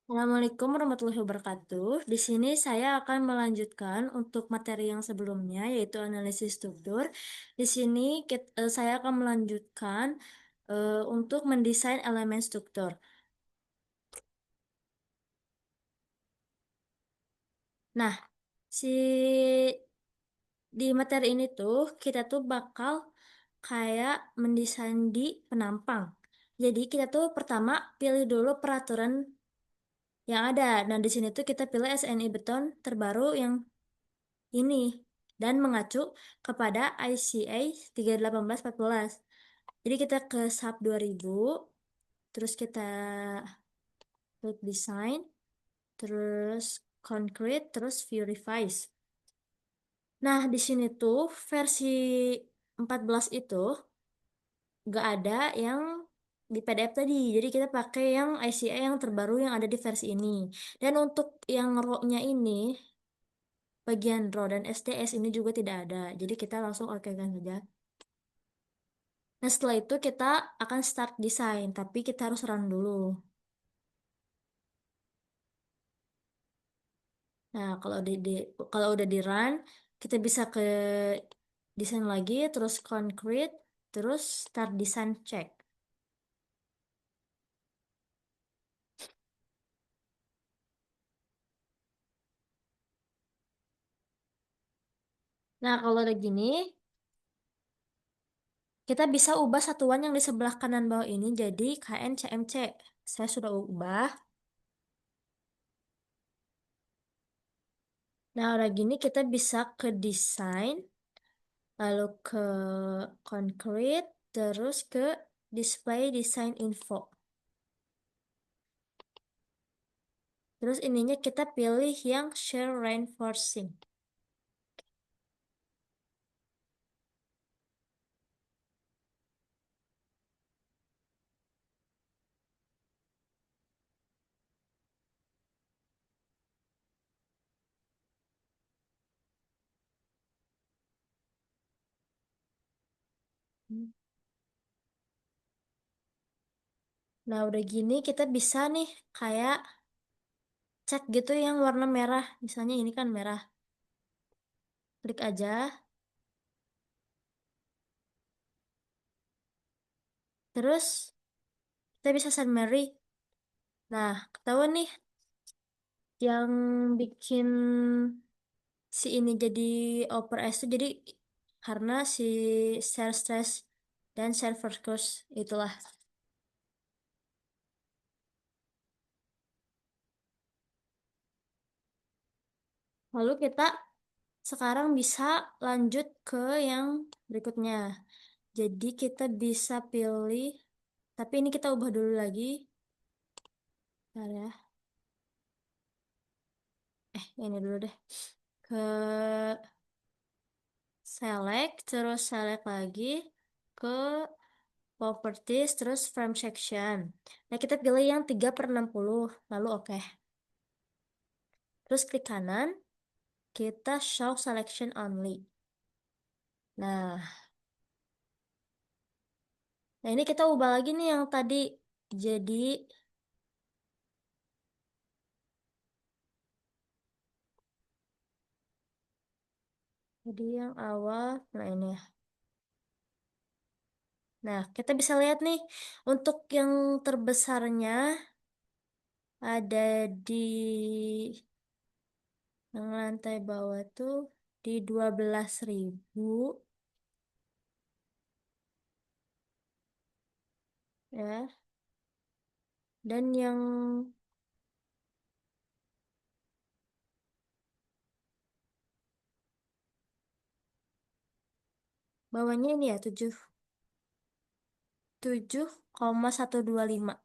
Assalamualaikum warahmatullahi wabarakatuh. Di sini saya akan melanjutkan untuk materi yang sebelumnya, yaitu analisis struktur. Di sini saya akan melanjutkan untuk mendesain elemen struktur. Nah, si di materi ini tuh kita tuh bakal kayak mendesain di penampang. Jadi kita tuh pertama pilih dulu peraturan yang ada. Nah, di sini tuh kita pilih SNI beton terbaru yang ini dan mengacu kepada ICA 31814. Jadi kita ke sub 2000, terus kita klik design, terus concrete, terus view revise. Nah, di sini tuh versi 14 itu nggak ada yang di PDF tadi. Jadi kita pakai yang ICA yang terbaru yang ada di versi ini. Dan untuk yang row-nya ini, bagian row dan SDS ini juga tidak ada. Jadi kita langsung oke kan saja. Nah, setelah itu kita akan start desain, tapi kita harus run dulu. Nah, kalau udah di run, kita bisa ke desain lagi, terus concrete, terus start design check. Nah, kalau udah gini, kita bisa ubah satuan yang di sebelah kanan bawah ini jadi KNCMC. Saya sudah ubah. Nah, udah gini kita bisa ke desain, lalu ke concrete, terus ke display design info. Terus ininya kita pilih yang shear reinforcing. Nah, udah gini kita bisa nih kayak cat gitu yang warna merah. Misalnya ini kan merah. Klik aja. Terus kita bisa summary. Nah, ketahuan nih yang bikin si ini jadi over S itu jadi karena si shear stress dan shear focus itulah. Lalu kita sekarang bisa lanjut ke yang berikutnya. Jadi kita bisa pilih, tapi ini kita ubah dulu lagi. Bentar ya. Ini dulu deh. Ke select, terus select lagi ke properties, terus frame section. Nah, kita pilih yang 3/60, lalu oke. Terus klik kanan, kita show selection only. Nah, ini kita ubah lagi nih yang tadi. Jadi, yang awal, nah ini ya. Nah, kita bisa lihat nih, untuk yang terbesarnya ada di yang lantai bawah tuh di 12.000 ya. Dan yang bawahnya ini ya 7,125.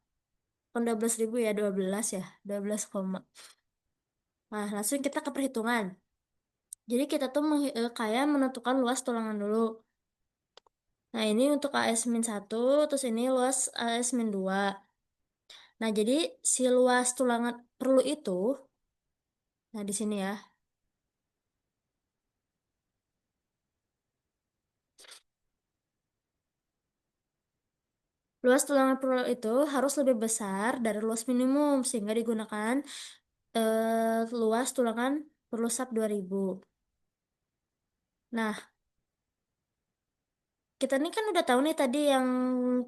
Bukan 12.000 ya, 12 ya. 12 koma. Nah, langsung kita ke perhitungan. Jadi kita tuh kayak menentukan luas tulangan dulu. Nah, ini untuk AS-1, terus ini luas AS-2. Nah, jadi si luas tulangan perlu itu, nah di sini ya. Luas tulangan perlu itu harus lebih besar dari luas minimum sehingga digunakan luas tulangan perlu sub 2000. Nah, kita ini kan udah tahu nih tadi yang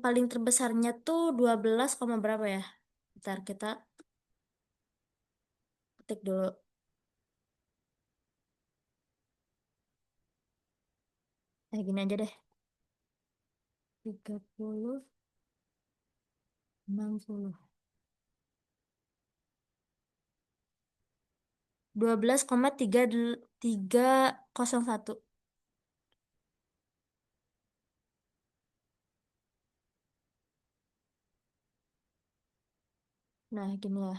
paling terbesarnya tuh 12, koma berapa ya? Ntar kita ketik dulu. Gini aja deh. 30, 60. 12,3301. Nah, gini ya.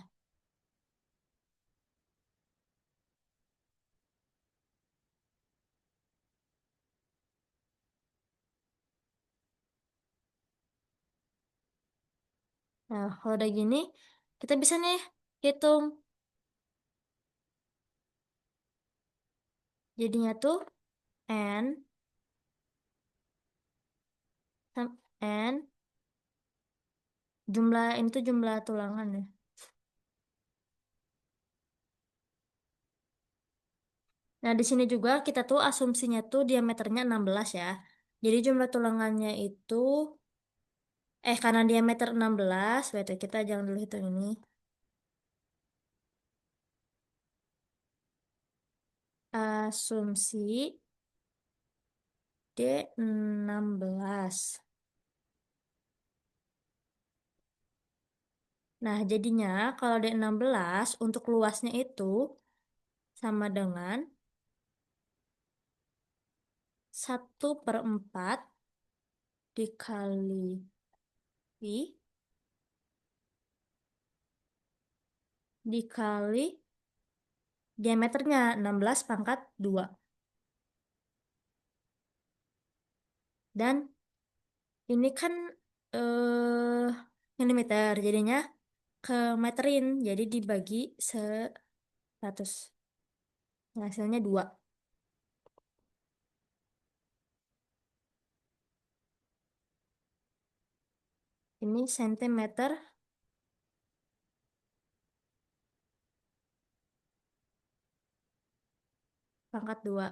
Nah, kalau udah gini, kita bisa nih hitung. Jadinya tuh N, N, jumlah ini tuh jumlah tulangan ya. Nah, di sini juga kita tuh asumsinya tuh diameternya 16 ya. Jadi jumlah tulangannya itu, karena diameter 16, wait, kita jangan dulu hitung ini. Asumsi D16. Nah, jadinya kalau D16 untuk luasnya itu sama dengan 1/4 dikali I dikali diameternya 16 pangkat 2. Dan ini kan eh milimeter, jadinya ke meterin, jadi dibagi 100. Hasilnya 2. Ini sentimeter pangkat 2.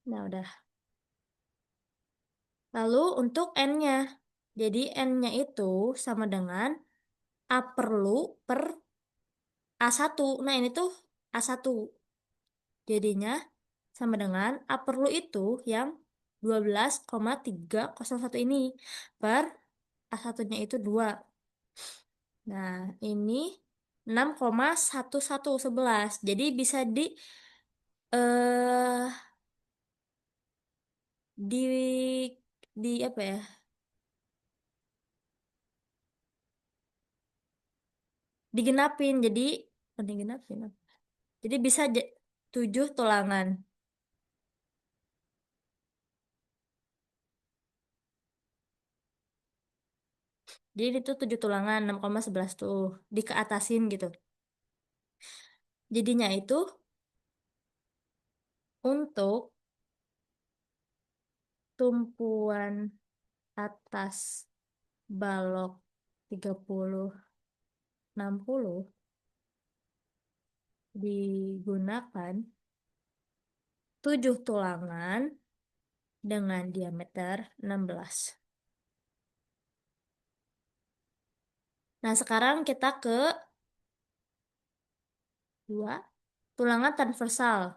Nah, udah. Lalu untuk N-nya. Jadi N-nya itu sama dengan A perlu per A1. Nah, ini tuh A1. Jadinya sama dengan A perlu itu yang 12,301 ini per A1-nya itu 2. Nah, ini 6,1111. Jadi bisa eh di apa ya? Digenapin. Jadi digenapin. Jadi bisa 7 tulangan. Jadi itu 7 tulangan 6,11 tuh dikeatasin gitu. Jadinya itu untuk tumpuan atas balok 30, 60 digunakan 7 tulangan dengan diameter 16. Nah, sekarang kita ke 2 tulangan transversal.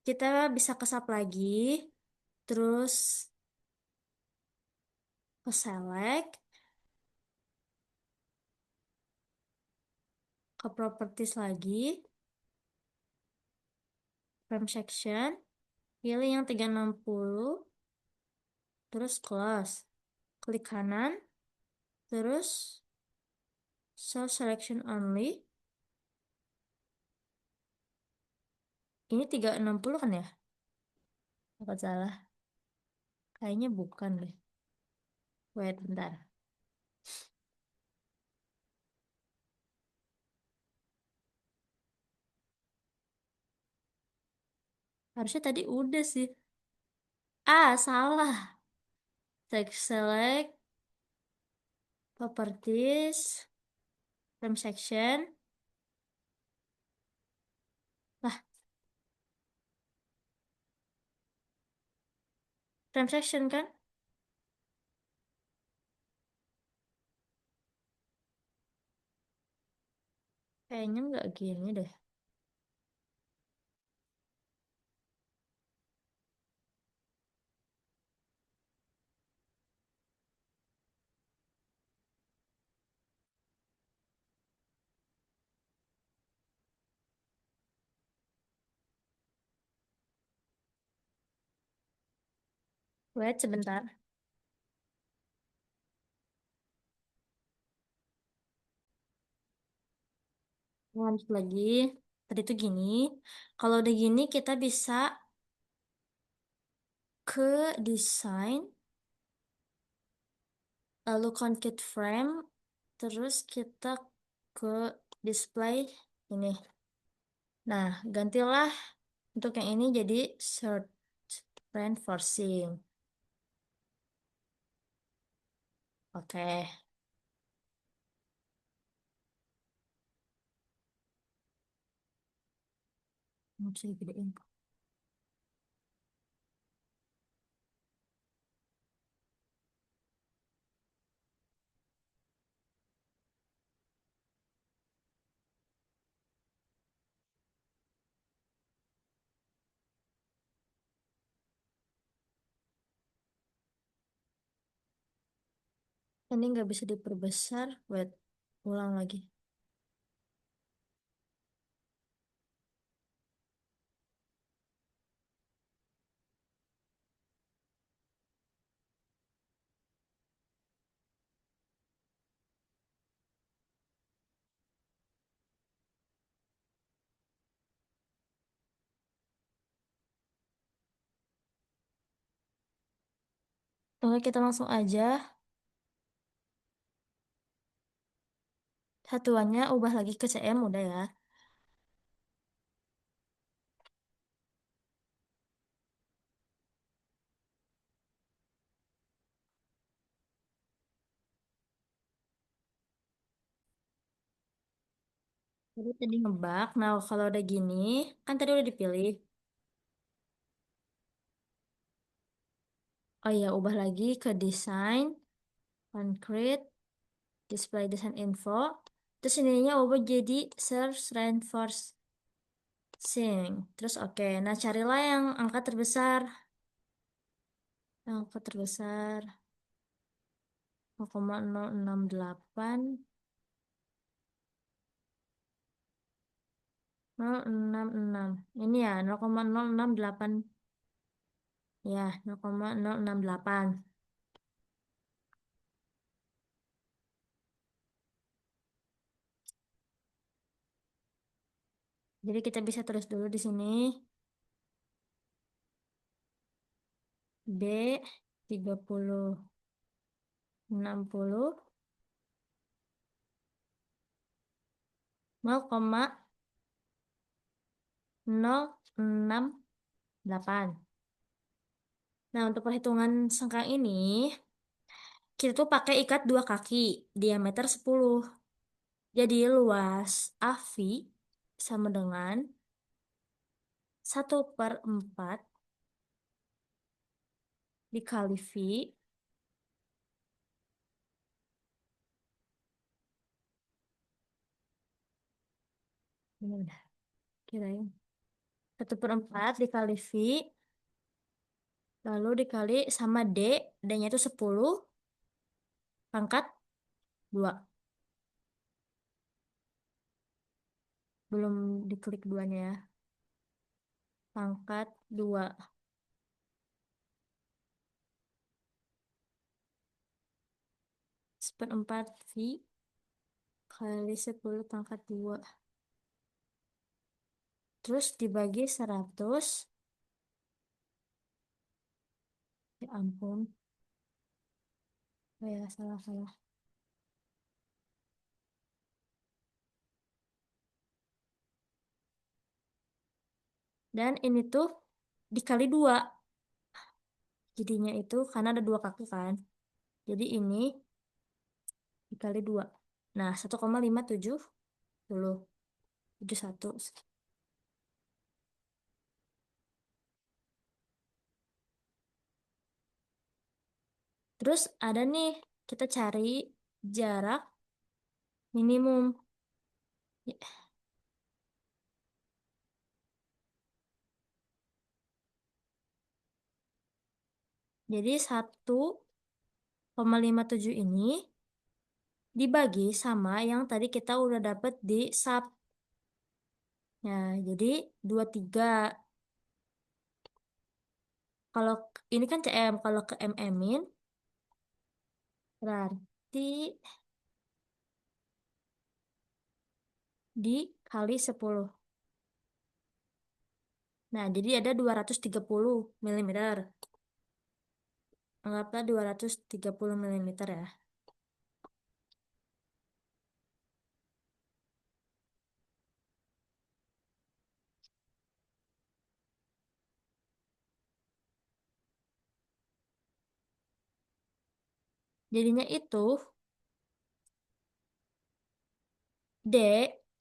Kita bisa kesap lagi, terus ke select, ke properties lagi, frame section, pilih yang 360, terus close. Klik kanan, terus show selection only. Ini 360 kan ya? Apa salah? Kayaknya bukan deh. Wait, bentar. Harusnya tadi udah sih. Ah, salah. Text select, properties, frame section. Lah, frame section kan? Kayaknya nggak gini deh. Wait, sebentar. Lanjut lagi. Tadi tuh gini. Kalau udah gini, kita bisa ke design, lalu concrete frame, terus kita ke display ini. Nah, gantilah untuk yang ini jadi search reinforcing. Oke, nggak bisa digedein. Ini nggak bisa diperbesar. Wait, ulang lagi. Oke, kita langsung aja. Satuannya ubah lagi ke CM udah ya. Jadi tadi ngebug. Nah, kalau udah gini, kan tadi udah dipilih. Oh iya, ubah lagi ke design, concrete, display design info. Terus ininya ubah jadi search reinforcing. Terus oke, nah carilah yang angka terbesar. Yang angka terbesar 0,068, 066. Ini ya 0,068 ya, 0,068. Jadi kita bisa terus dulu di sini. B 3060 0,068. Nah, untuk perhitungan sengkang ini, kita tuh pakai ikat dua kaki, diameter 10. Jadi luas AV sama dengan 1/4 dikali V. Benar-benar kirain. 1/4 dikali V, lalu dikali sama D. D-nya itu 10 pangkat 2. Belum diklik duanya ya. Pangkat 2. 1/4 V kali 10 pangkat 2. Terus dibagi 100. Ya ampun. Oh ya, salah-salah. Dan ini tuh dikali dua. Jadinya itu karena ada dua kaki kan. Jadi ini dikali dua. Nah, 1,570 71. Terus ada nih, kita cari jarak minimum. Ya, jadi 1,57 ini dibagi sama yang tadi kita udah dapet di sub. Nah, jadi 23. Kalau ini kan cm, kalau ke mm-in berarti dikali 10. Nah, jadi ada 230 milimeter. Anggaplah 230 milimeter ya. Jadinya itu D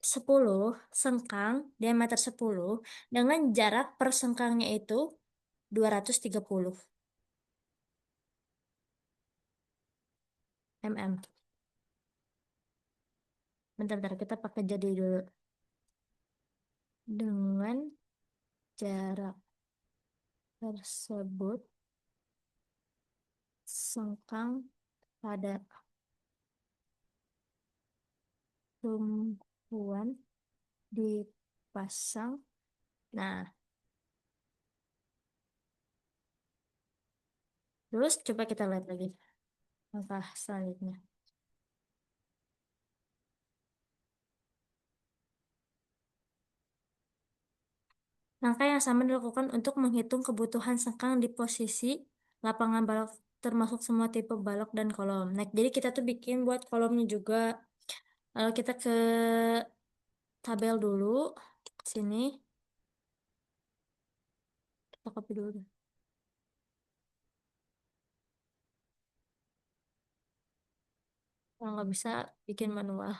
10 sengkang diameter 10 dengan jarak per sengkangnya itu 230 mm. Bentar-bentar kita pakai jadi dulu. Dengan jarak tersebut sengkang pada tumpuan dipasang. Nah, terus coba kita lihat lagi langkah selanjutnya. Langkah yang sama dilakukan untuk menghitung kebutuhan sengkang di posisi lapangan balok termasuk semua tipe balok dan kolom. Nah, jadi kita tuh bikin buat kolomnya juga. Lalu kita ke tabel dulu. Sini, kita copy dulu deh. Kalau nggak bisa, bikin manual.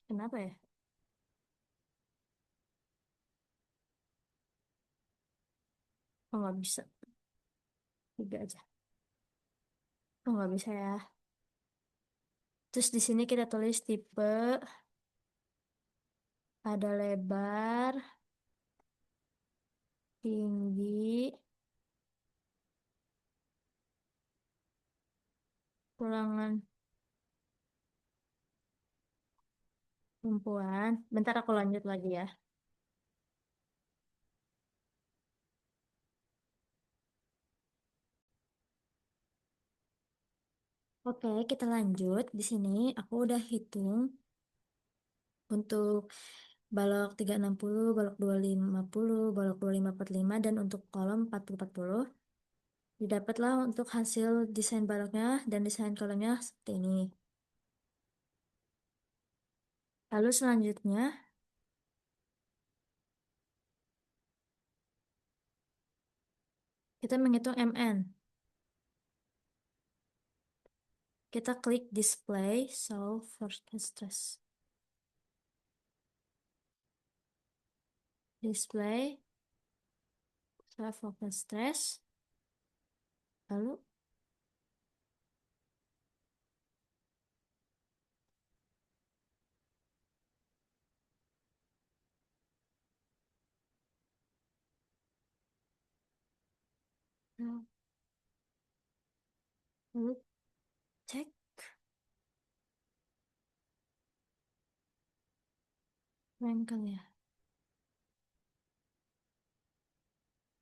Kenapa ya? Kalau nggak bisa, tiga aja. Kalau nggak bisa ya. Terus di sini kita tulis tipe, ada lebar, tinggi, ulangan tumpuan. Bentar aku lanjut lagi ya. Oke, kita lanjut. Di sini aku udah hitung untuk balok 360, balok 2550, balok 2545, dan untuk kolom 4040. Didapatlah untuk hasil desain baloknya dan desain kolomnya seperti ini. Lalu selanjutnya, kita menghitung MN. Kita klik display, solve first stress. Display, solve focus stress. Lalu, lalu cek wrinkle ya.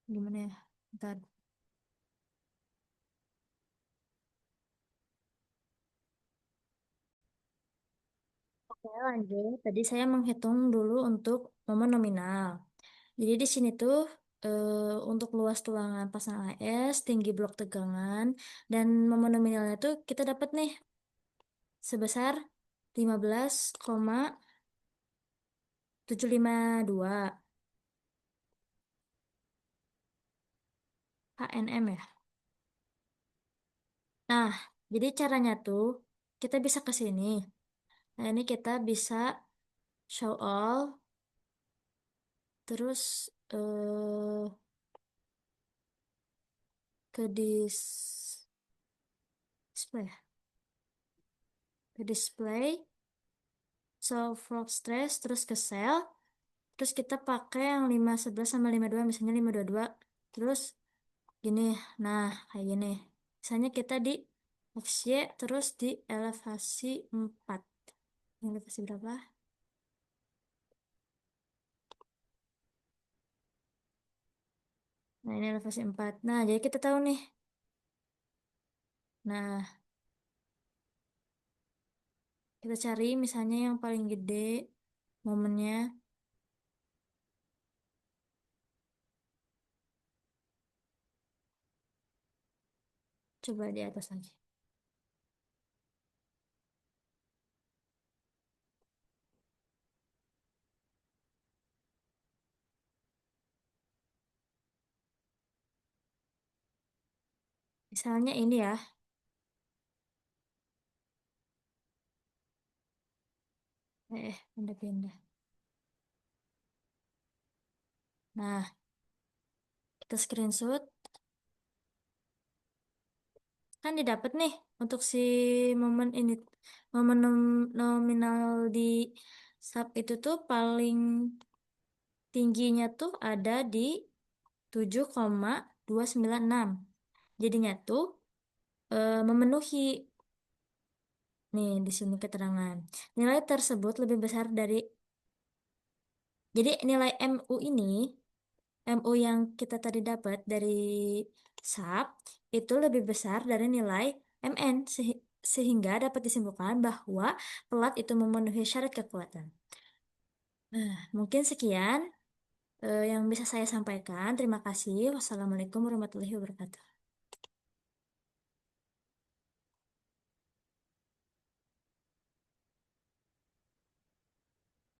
Gimana ya? Bentar. Oke, lanjut. Tadi saya menghitung dulu untuk momen nominal. Jadi di sini tuh untuk luas tulangan pasang AS, tinggi blok tegangan, dan momen nominalnya tuh kita dapat nih sebesar 15,5 752 HNM ya. Nah, jadi caranya tuh kita bisa ke sini. Nah, ini kita bisa show all, terus ke display, ya? Ke display, show frog stress, terus ke cell, terus kita pakai yang 511 sama 52, misalnya 522, terus gini, nah kayak gini. Misalnya kita di XY, terus di elevasi 4. Elevasi berapa? Nah, ini elevasi 4. Nah, jadi kita tahu nih. Nah, kita cari misalnya yang paling gede momennya. Coba di atas lagi. Misalnya ini ya. Pindah-pindah. Nah, kita screenshot. Kan didapat nih untuk si momen ini. Momen nominal di sub itu tuh paling tingginya tuh ada di 7,296. Jadinya tuh memenuhi nih di sini keterangan. Nilai tersebut lebih besar dari, jadi nilai MU ini, MU yang kita tadi dapat dari SAP itu lebih besar dari nilai MN, sehingga dapat disimpulkan bahwa pelat itu memenuhi syarat kekuatan. Nah, mungkin sekian yang bisa saya sampaikan. Terima kasih. Wassalamualaikum warahmatullahi wabarakatuh.